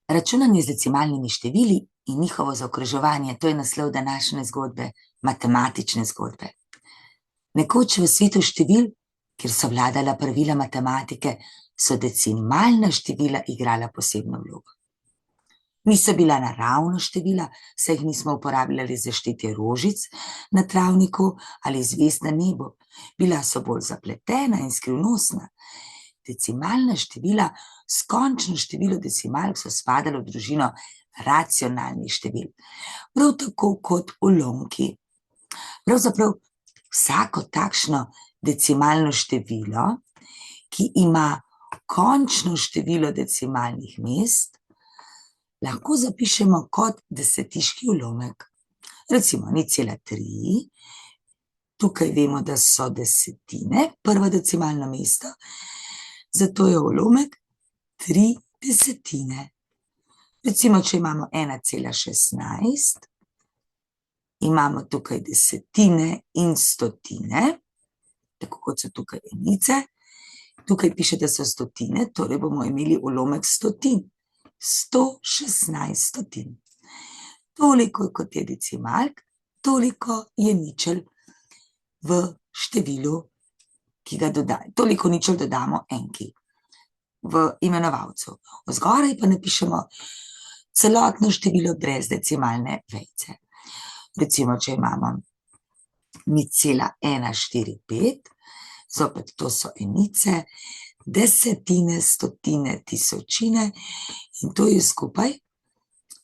Računanje z decimalnimi števili in njihovo zaokroževanje, to je naslov današnje zgodbe, matematične zgodbe. Nekoč v svetu števil, kjer so vladala pravila matematike, so decimalna števila igrala posebno vlogo. Niso bila naravna števila, saj jih nismo uporabljali za štetje rožic na travniku ali zvezd na nebu. Bila so bolj zapletena in skrivnostna. Decimalna števila s končno število decimalk so spadala v družino racionalnih števil, prav tako kot ulomki. Pravzaprav vsako takšno decimalno število, ki ima končno število decimalnih mest, lahko zapišemo kot desetiški ulomek. Recimo 0,3, tukaj vemo, da so desetine, prvo decimalno mesto, zato je ulomek 3 desetine. Recimo, če imamo 1,16, imamo tukaj desetine in stotine, tako kot so tukaj enice. Tukaj piše, da so stotine, torej bomo imeli ulomek stotin. 116 stotin. Toliko kot je decimalk, toliko je ničel v številu, ki ga toliko ničel dodamo enki v imenovalcu. Zgoraj pa napišemo celotno število brez decimalne vejice. Recimo, če imamo 0,145, zopet to so enice, desetine, stotine, tisočine in to je skupaj,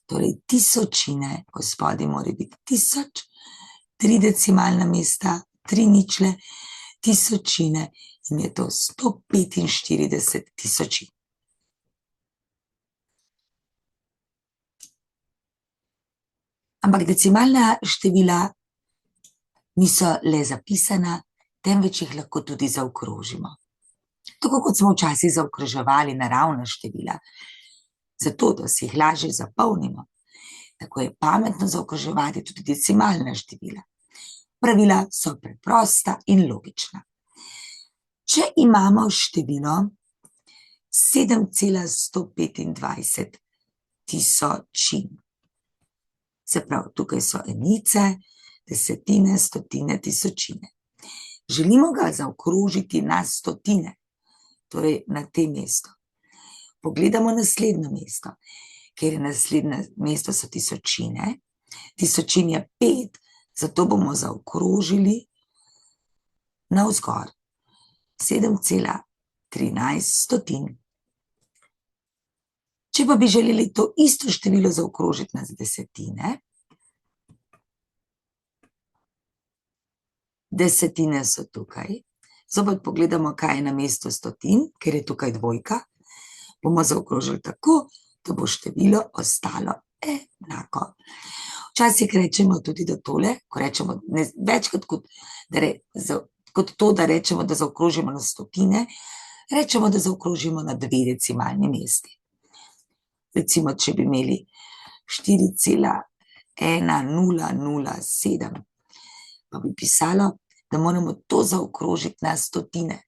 torej tisočine, gospodi mora biti 1000, 3 decimalna mesta, 3 ničle, tisočine in je to 145 tisočin. Ampak decimalna števila niso le zapisana, temveč jih lahko tudi zaokrožimo. Tako kot smo včasih zaokroževali naravna števila, zato da si jih lažje zapolnimo, tako je pametno zaokroževati tudi decimalna števila. Pravila so preprosta in logična. Če imamo število 7,125 tisočin, se pravi, tukaj so enice, desetine, stotine, tisočine. Želimo ga zaokrožiti na stotine, torej na te mesto. Pogledamo naslednje mesto, ker je naslednje mesto so tisočine. Tisočin je 5, zato bomo zaokrožili navzgor. 7,13 stotin. Če pa bi želeli to isto število zaokrožiti na desetine, desetine so tukaj, zopet pogledamo, kaj je na mestu stotin, ker je tukaj dvojka, bomo zaokrožili tako, da bo število ostalo enako. Včasih rečemo tudi, da tole, ko rečemo večkrat kot to, da rečemo, da zaokrožimo na stotine, rečemo, da zaokrožimo na 2 decimalni mesti. Recimo, če bi imeli 4,1007, pa bi pisalo, da moramo to zaokrožiti na stotine.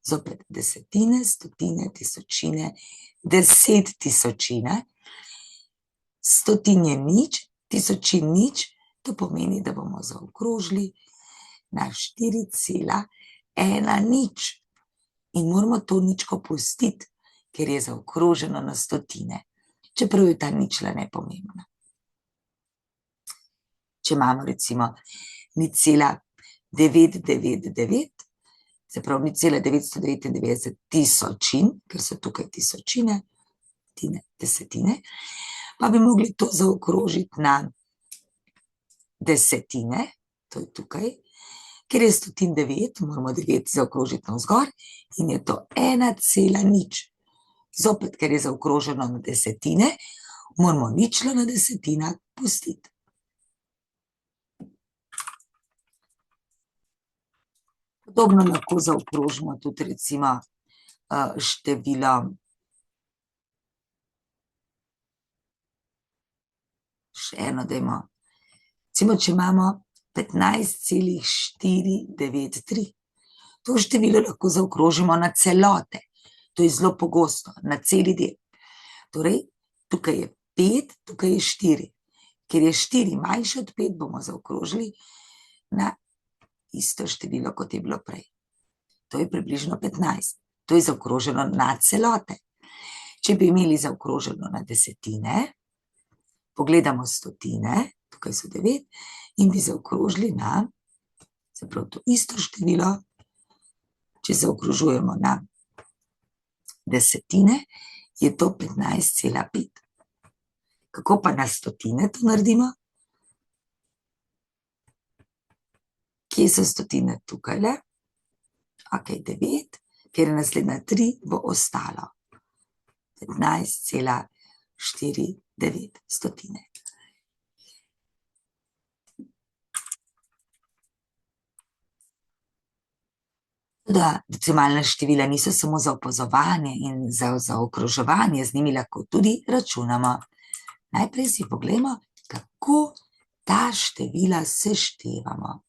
Zopet desetine, stotine, tisočine, 10 tisočine, stotin je nič, tisočin nič, to pomeni, da bomo zaokrožili na 4,10. In moramo to ničko pustiti, ker je zaokroženo na stotine, čeprav je ta ničla nepomembna. Če imamo recimo 0,999, se pravi 0,999 tisočin, ker so tukaj tisočine, desetine, pa bi mogli to zaokrožiti na desetine, to je tukaj, ker je stotin 9, moramo 9 zaokrožiti navzgor in je to 1,0. Zopet, ker je zaokroženo na desetine, moramo ničlo na desetinah pustiti. Podobno lahko zaokrožimo tudi recimo število še eno dajmo. Recimo, če imamo 15,493, to število lahko zaokrožimo na celote. To je zelo pogosto, na celi del. Torej, Tukaj je 5, tukaj je 4. Ker je 4 manjše od 5, bomo zaokrožili na isto število, kot je bilo prej. To je približno 15. To je zaokroženo na celote. Če bi imeli zaokroženo na desetine, pogledamo stotine, tukaj so 9, in bi zaokrožili na, se pravi, to isto število, če zaokrožujemo na desetine, je to 15,5. Kako pa na stotine to naredimo? Kje so stotine? Tukajle. Ok, 9, ker je naslednja 3, bo ostalo 15,49 stotine. Da decimalna števila niso samo za opazovanje in za zaokroževanje, z njimi lahko tudi računamo. Najprej si poglejmo, kako ta števila seštevamo.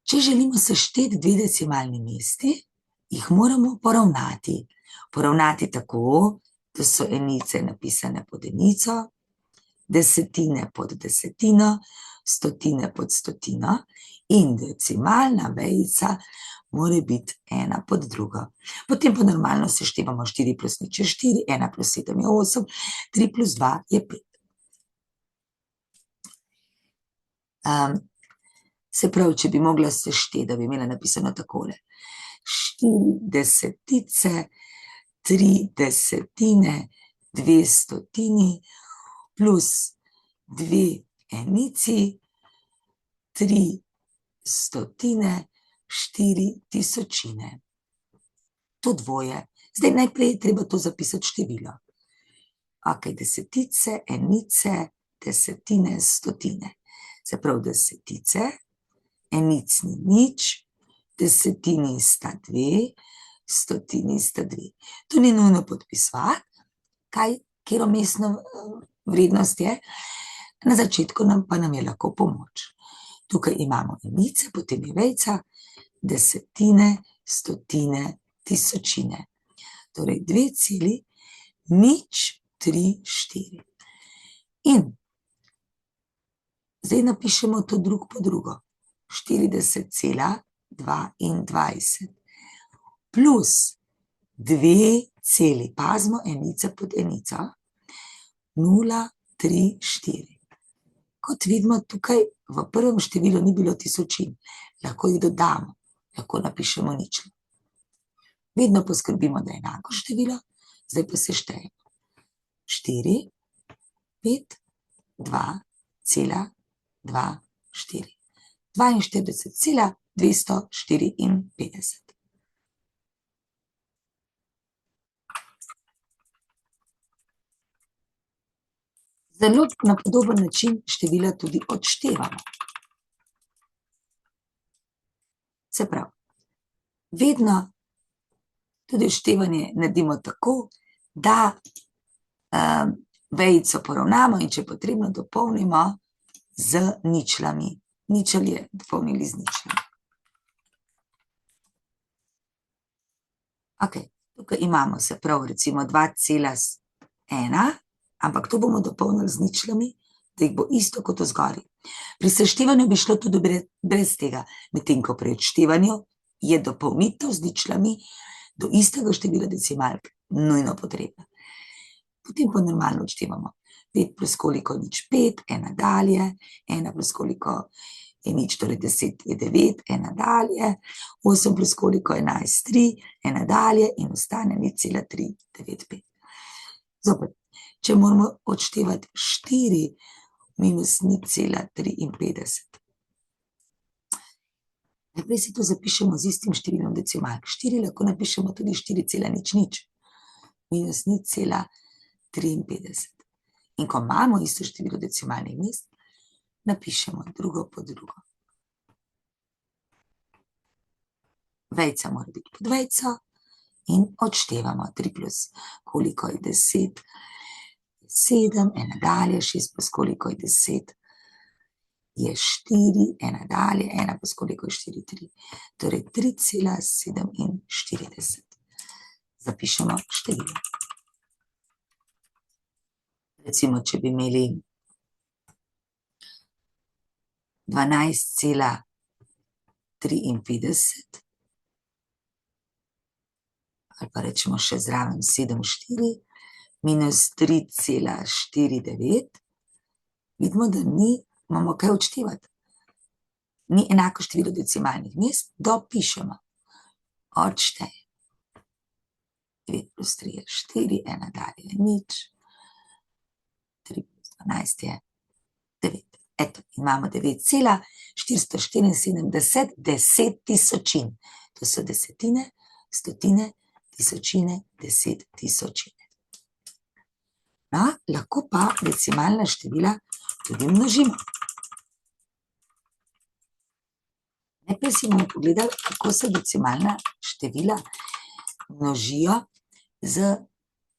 Če želimo sešteti 2 decimalni mesti, jih moramo poravnati. Poravnati tako, da so enice napisane pod enico, desetine pod desetino, stotine pod stotino in decimalna vejica mora biti ena pod drugo. Potem pa normalno seštevamo 4 plus 0 je 4, 1 plus 7 je 8, 3 plus 2 je 5. Se pravi, če bi mogla sešteti, da bi imela napisano takole: 4 desetice, 3 desetine, 2 stotini, plus 2 enici, 3 stotine, 4 tisočine. To dvoje. Zdaj najprej je treba to zapisati število. Ok, desetice, enice, desetine, stotine. Se pravi, desetice, enic ni nič, desetini sta 2, stotini sta 2. To ni nujno podpisovati, katero mestno vrednost je, na začetku pa nam je lahko pomoč. Tukaj imamo enice, potem je vejica, desetine, stotine, tisočine. Torej 2,034. In zdaj napišemo to drug po drugo. 40,22 plus 2 celi, pazimo, enica pod enico, 0,34. Kot vidimo, tukaj v prvem številu ni bilo tisočin, lahko jih dodamo, lahko napišemo ničlo. Vedno poskrbimo, da je enako število, zdaj pa seštejemo. 4, 5, 2,24. 42,254. Zelo na podoben način števila tudi odštevamo. Se pravi, vedno tudi odštevanje naredimo tako, da vejico poravnamo in če potrebno dopolnimo z ničlami. Ničel je dopolnili z ničlami. Ok, tukaj imamo, se pravi, recimo 2,1, ampak to bomo dopolnili z ničlami, da jih bo isto kot vzgori. Pri seštevanju bi šlo tudi brez tega, medtem ko pri odštevanju je dopolnitev z ničlami do istega števila decimalk nujno potrebna. Potem pa normalno odštevamo. 5 plus koliko je nič 5, 1 dalje, 1 plus koliko je nič, torej 10 je 9, 1 dalje, 8 plus koliko je 11, 3, 1 dalje in ostane 0,395. Zopet, če moramo odštevati 4 minus 0,53. Najprej si to zapišemo z istim številom decimalk. 4 lahko napišemo tudi 4,00 minus 0,53. In ko imamo isto število decimalnih mest, napišemo drugo po drugo. Vejica mora biti pod vejico in odštevamo 3 plus koliko je 10, 7, 1 dalje, 6 plus koliko je 10, je 4, 1 dalje, 1 plus koliko je 4, 3. Torej 3,47. zapišemo število. Recimo, če bi imeli 12,53 ali pa rečemo še zraven 7,4 minus 3,49, vidimo, da imamo kaj odštevati. Ni enako število decimalnih mest, dopišemo. Odštej. 9 plus 3 je 4, 1 dalje je nič. 3 plus 12 je 9. Eto, imamo 9,474 desettisočin. To so desetine, stotine, tisočine, desettisočine. No, lahko pa decimalna števila tudi množimo. Najprej si bomo pogledali, kako se decimalna števila množijo z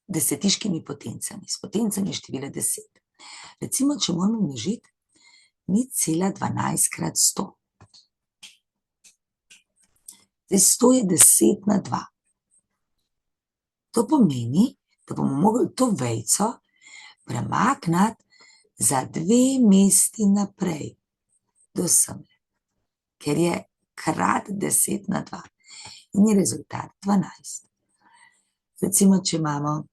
desetiškimi potencami, s potencami števila 10. Recimo, če moramo množiti 0,12 krat 100. Zdaj 100 je 10 na 2. To pomeni, da bomo mogli to vejico premakniti za 2 mesti naprej, do semle, ker je krat 10 na 2 in je rezultat 12. Recimo, če imamo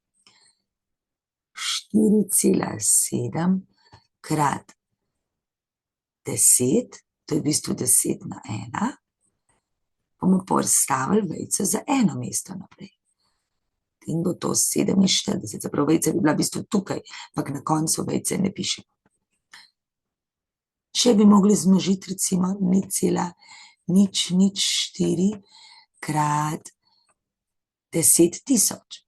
4,7 krat 10, to je v bistvu 10 na 1, bomo postavili vejico za eno mesto naprej. In bo to 47, zaprav vejica bi bila v bistvu tukaj, ampak na koncu vejice ne pišemo. Če bi mogli zmnožiti recimo 0,004 krat 10.000.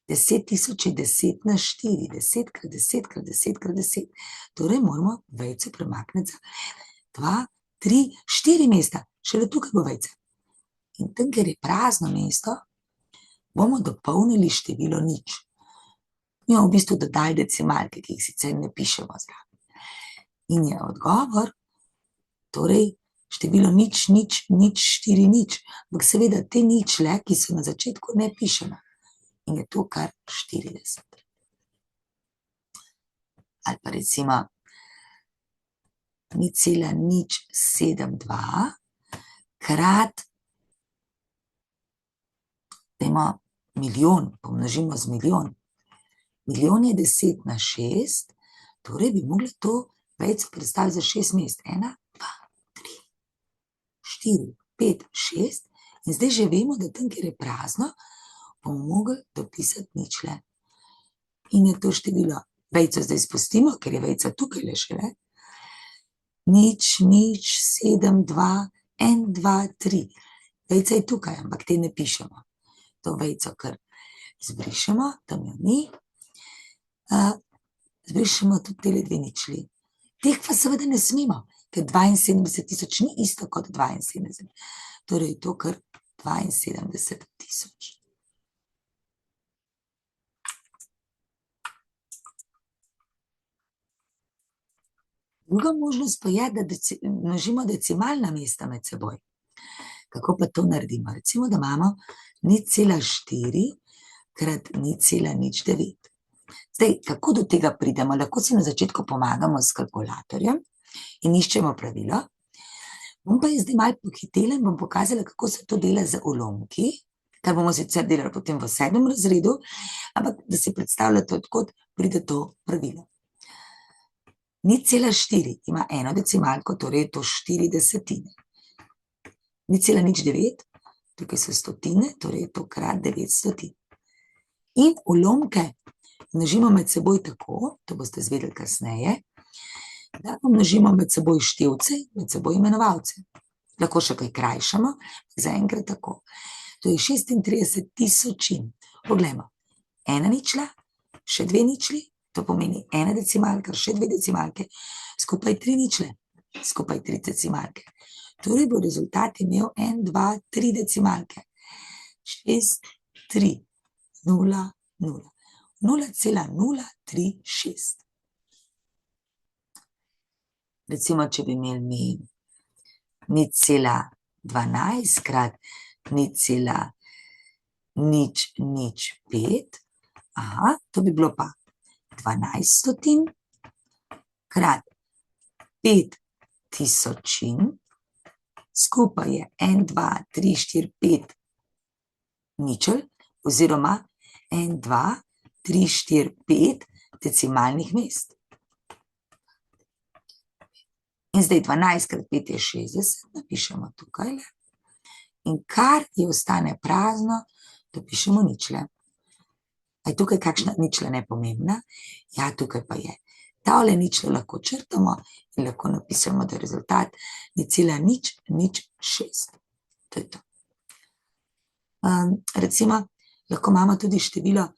10.000 je 10 na 4, 10 krat 10 krat 10 krat 10. Torej moramo vejico premakniti za 2, 3, 4 mesta, šele tukaj bo vejica. In tam, ker je prazno mesto, bomo dopolnili število nič. Mi v bistvu dodali decimalke, ki jih sicer ne pišemo zraven. In je odgovor, torej število nič, nič, nič, 4 nič. Ampak seveda te ničle, ki so na začetku, ne pišemo. In je to kar 40. Ali pa recimo 0,072 krat, dajmo milijon, pomnožimo z milijon. Milijon je 10 na 6, torej bi mogli to vejico predstaviti za 6 mest. 1, 2, 3, 4, 5, 6. In zdaj že vemo, da tam, kjer je prazno, bomo mogli dopisati ničle. In je to število. Vejico zdaj spustimo, ker je vejica tukaj le šele. 0, 0, 7, 2, 1, 2, 3. Vejica je tukaj, ampak te ne pišemo. To vejico kar zbrišemo, tam jo ni. Zbrišemo tudi tele 2 ničli. Teh pa seveda ne smemo, ker 72.000 ni isto kot 72. Torej je to kar 72.000. Druga možnost pa je, da množimo decimalna mesta med seboj. Kako pa to naredimo? Recimo, da imamo 0,4 krat 0,09. Zdaj, kako do tega pridemo? Lahko si na začetku pomagamo s kalkulatorjem in iščemo pravilo. Bom pa zdaj malo pohitela in bom pokazala, kako se to dela z ulomki, kar bomo sicer delali potem v 7. razredu, ampak da si predstavljate, odkot pride to pravilo. 0,4 ima eno decimalko, torej je to 4 desetine. 0,09, tukaj so stotine, torej je to krat 9 stotin. In ulomke množimo med seboj tako, to boste izvedeli kasneje, da množimo med seboj števce, med seboj imenovalce. Lahko še kaj krajšamo, zaenkrat tako. To je 36.000. Poglejmo, ena ničla, še 2 ničli, to pomeni ena decimalka, še 2 decimalke, skupaj 3 ničle, skupaj 3 decimalke. Torej bo rezultat imel 1, 2, 3 decimalke. 6, 3, 0, 0. 0,036. Recimo, če bi imeli mi 0,12 krat 0,05. Aha, to bi bilo pa 12 stotin krat 5 tisočin, skupaj je 1, 2, 3, 4, 5 ničel, oziroma 1, 2, 3, 4, 5 decimalnih mest. In zdaj 12 krat 5 je 60, napišemo tukaj. In kar je ostane prazno, dopišemo ničle. A je tukaj kakšna ničla nepomembna? Ja, tukaj pa je. Tale ničlo lahko črtamo in lahko napišemo, da je rezultat 0,006. To je to. Recimo, lahko imamo tudi število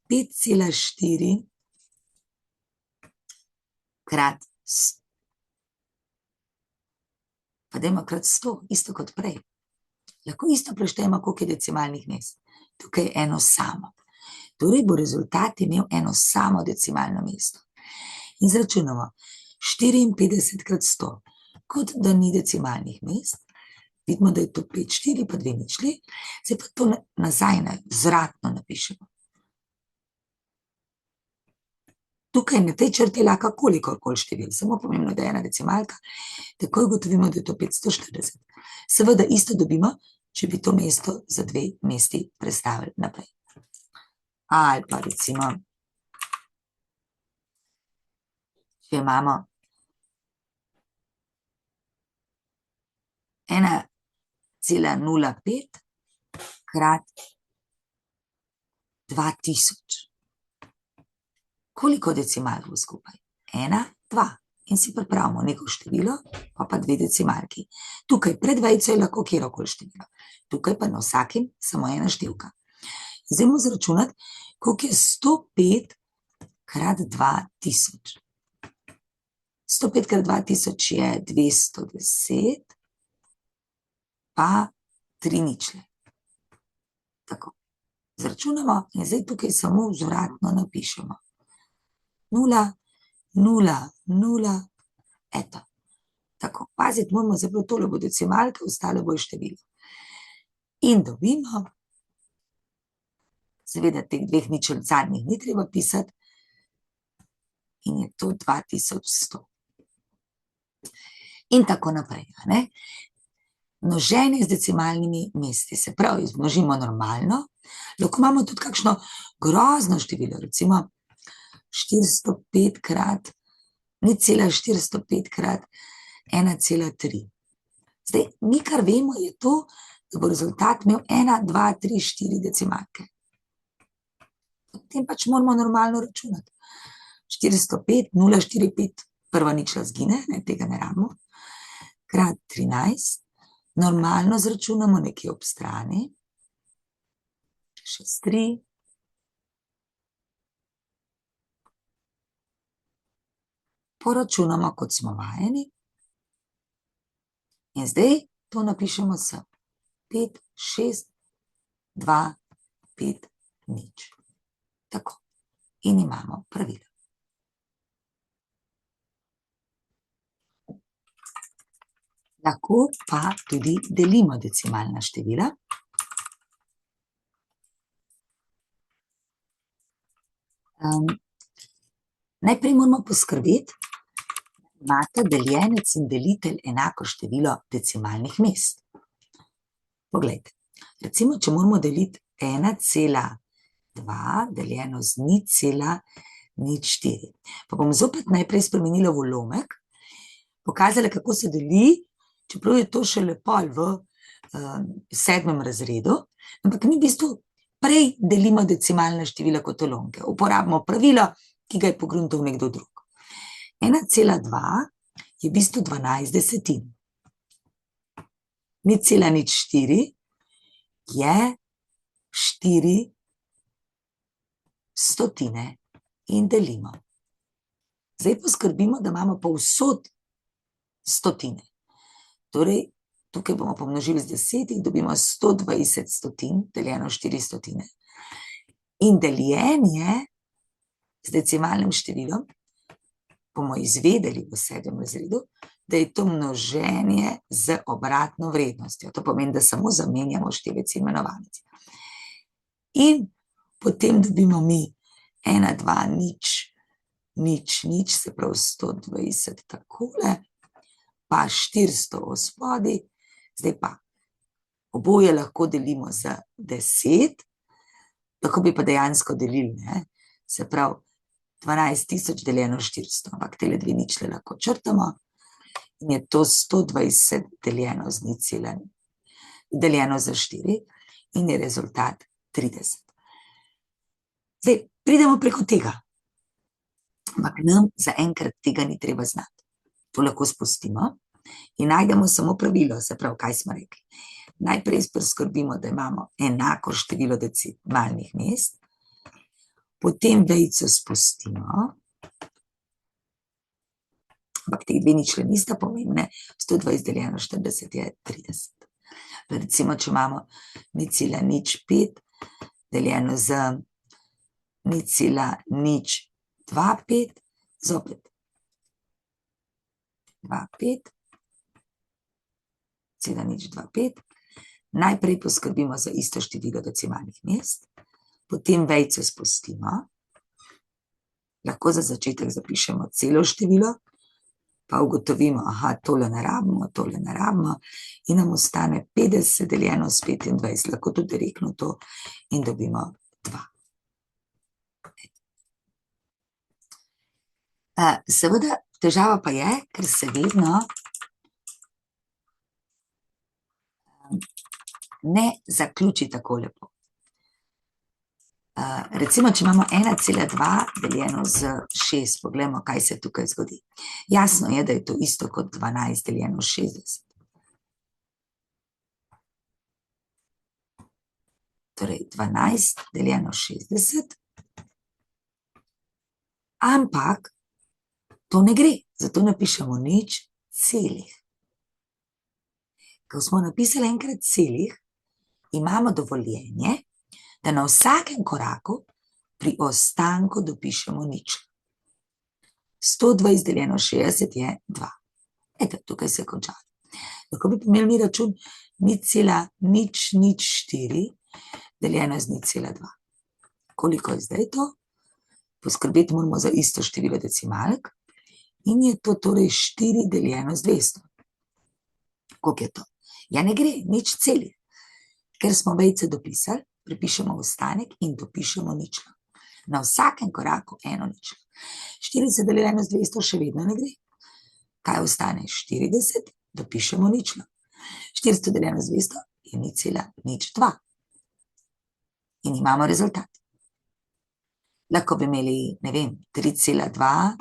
5,4 krat 100. Pa dajmo krat 100, isto kot prej. Lahko isto preštejemo, koliko je decimalnih mest. Tukaj je eno samo. Torej bo rezultat imel eno samo decimalno mesto. In zračunamo 54 krat 100, kot da ni decimalnih mest. Vidimo, da je to 5, 4 pa 2 ničli. Zdaj pa to nazaj vzvratno napišemo. Tukaj na tej črti lahko kolikor števil, samo pomembno, da je ena decimalka, takoj ugotovimo, da je to 540. Seveda isto dobimo, če bi to mesto za 2 mesti prestavili naprej. Ali pa recimo, če imamo 1,05 krat 2000. Koliko decimalk bo skupaj? 1, 2. In si pripravimo neko število, pa 2 decimalki. Tukaj pred vejico je lahko kjerokoli število. Tukaj pa na vsakim samo ena števka. Zdaj moramo zračunati, koliko je 105 krat 2000. 105 krat 2000 je 210, pa 3 ničle. Tako. Zračunamo in zdaj tukaj samo vzvratno napišemo. 0, 0, 0, eto. Tako, paziti moramo, zapravo tole bo decimalka, ostalo bo število. In dobimo, seveda teh 2 ničel zadnjih ni treba pisati, in je to 2100. In tako naprej, ne? Množenje z decimalnimi mesti, se pravi, izmnožimo normalno, lahko imamo tudi kakšno grozno število, recimo 405 krat 0,405 krat 1,3. Zdaj, mi kar vemo je to, da bo rezultat imel 1, 2, 3, 4 decimalke. Potem pač moramo normalno računati. 405, 0,45, prva ničla zgine, ne, tega ne rabimo, krat 13, normalno zračunamo nekje ob strani, še 3, poračunamo, kot smo vajeni, in zdaj to napišemo s 5, 6, 2, 5, nič. Tako. In imamo pravilo. Lahko pa tudi delimo decimalna števila. Najprej moramo poskrbeti, imata deljenec in delitelj enako število decimalnih mest. Poglejte, recimo, če moramo deliti 1,2 deljeno z 0,04. Pa bom zopet najprej spremenila v ulomek, pokazala, kako se deli, čeprav je to šele pol v 7. razredu, ampak mi v bistvu prej delimo decimalna števila kot ulomke. Uporabimo pravilo, ki ga je pogruntal nekdo drug. 1,2 je v bistvu 12 desetin. 0,04 je 4 stotine in delimo. Zdaj poskrbimo, da imamo povsod stotine. Torej, tukaj bomo pomnožili z 10, dobimo 120 stotin, deljeno 4 stotine. In deljenje z decimalnim številom bomo izvedeli v 7. razredu, da je to množenje z obratno vrednostjo. To pomeni, da samo zamenjamo števec in imenovalec. In potem dobimo mi 1, 2, nič, nič, nič, se pravi 120 takole, pa 400 ospodaj, zdaj pa oboje lahko delimo z 10, lahko bi pa dejansko delili, ne? Se pravi 12.000 deljeno 400, ampak tele dve ničle lahko črtamo in je to 120 deljeno z 0, deljeno za 4 in je rezultat 30. Zdaj, pridemo preko tega, ampak nam zaenkrat tega ni treba znati. To lahko spustimo in najdemo samo pravilo, se pravi, kaj smo rekli. Najprej poskrbimo, da imamo enako število decimalnih mest, potem vejico spustimo, ampak te dve ničle nista pomembne, 120 deljeno 40 je 30. Recimo, če imamo 0,05 deljeno z 0,025, zopet 2,5, 0,025, najprej poskrbimo za isto število decimalnih mest, potem vejico spustimo, lahko za začetek zapišemo celo število, pa ugotovimo, aha, tole ne rabimo in nam ostane 50 deljeno s 25, lahko tudi direktno to in dobimo 2. Seveda, težava pa je, ker se vedno ne zaključi tako lepo. Recimo, če imamo 1,2 deljeno z 6, poglejmo, kaj se tukaj zgodi. Jasno je, da je to isto kot 12 deljeno 60. Torej, 12 deljeno 60, ampak to ne gre, zato napišemo nič celih. Ko smo napisali enkrat celih, imamo dovoljenje, da na vsakem koraku pri ostanku dopišemo nič. 120 deljeno 60 je 2. Eto, tukaj se konča. Lahko bi imeli mi račun 0,004 deljeno z 0,2. Koliko je zdaj to? Poskrbeti moramo za isto število decimalk in je to torej 4 deljeno z 200. Koliko je to? Ja, ne gre, nič celih. Ker smo vejice dopisali, pripišemo ostanek in dopišemo ničlo. Na vsakem koraku eno ničlo. 40 deljeno z 200 še vedno ne gre. Kaj ostane? 40, dopišemo ničlo. 400 deljeno z 200 je 0,02. In imamo rezultat. Lahko bi imeli, ne vem, 3,2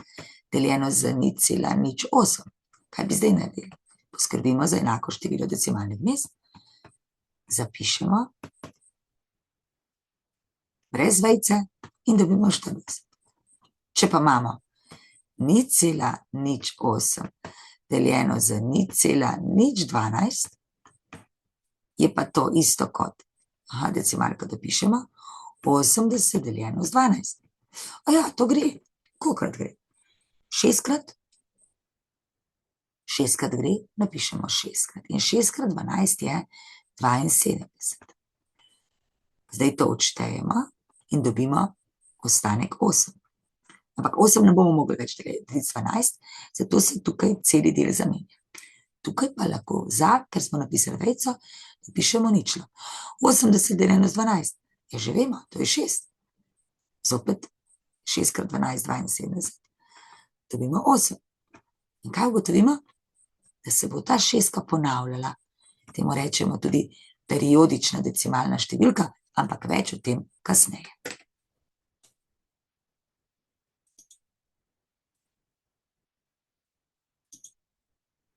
deljeno z 0,08. Kaj bi zdaj naredili? Poskrbimo za enako število decimalnih mest. Zapišemo brez vejice in dobimo 40. Če pa imamo 0,08 deljeno z 0,012, je pa to isto kot, decimalko dopišemo, 80 deljeno z 12. Ja, to gre. Kolikrat gre? 6-krat? 6-krat gre, napišemo 6-krat. In 6 × 12 je 72. Zdaj to odštejemo in dobimo ostanek 8. Ampak 8 ne bomo mogli več deliti 12, zato se tukaj celi del zamenja. Tukaj pa lahko ker smo napisali vejico, napišemo ničlo. 80 deljeno z 12, je že vemo, to je 6. Zopet 6 × 12, 72. Dobimo 8. In kaj ugotovimo? Da se bo ta šestka ponavljala. Temu rečemo tudi periodična decimalna številka, ampak več o tem kasneje.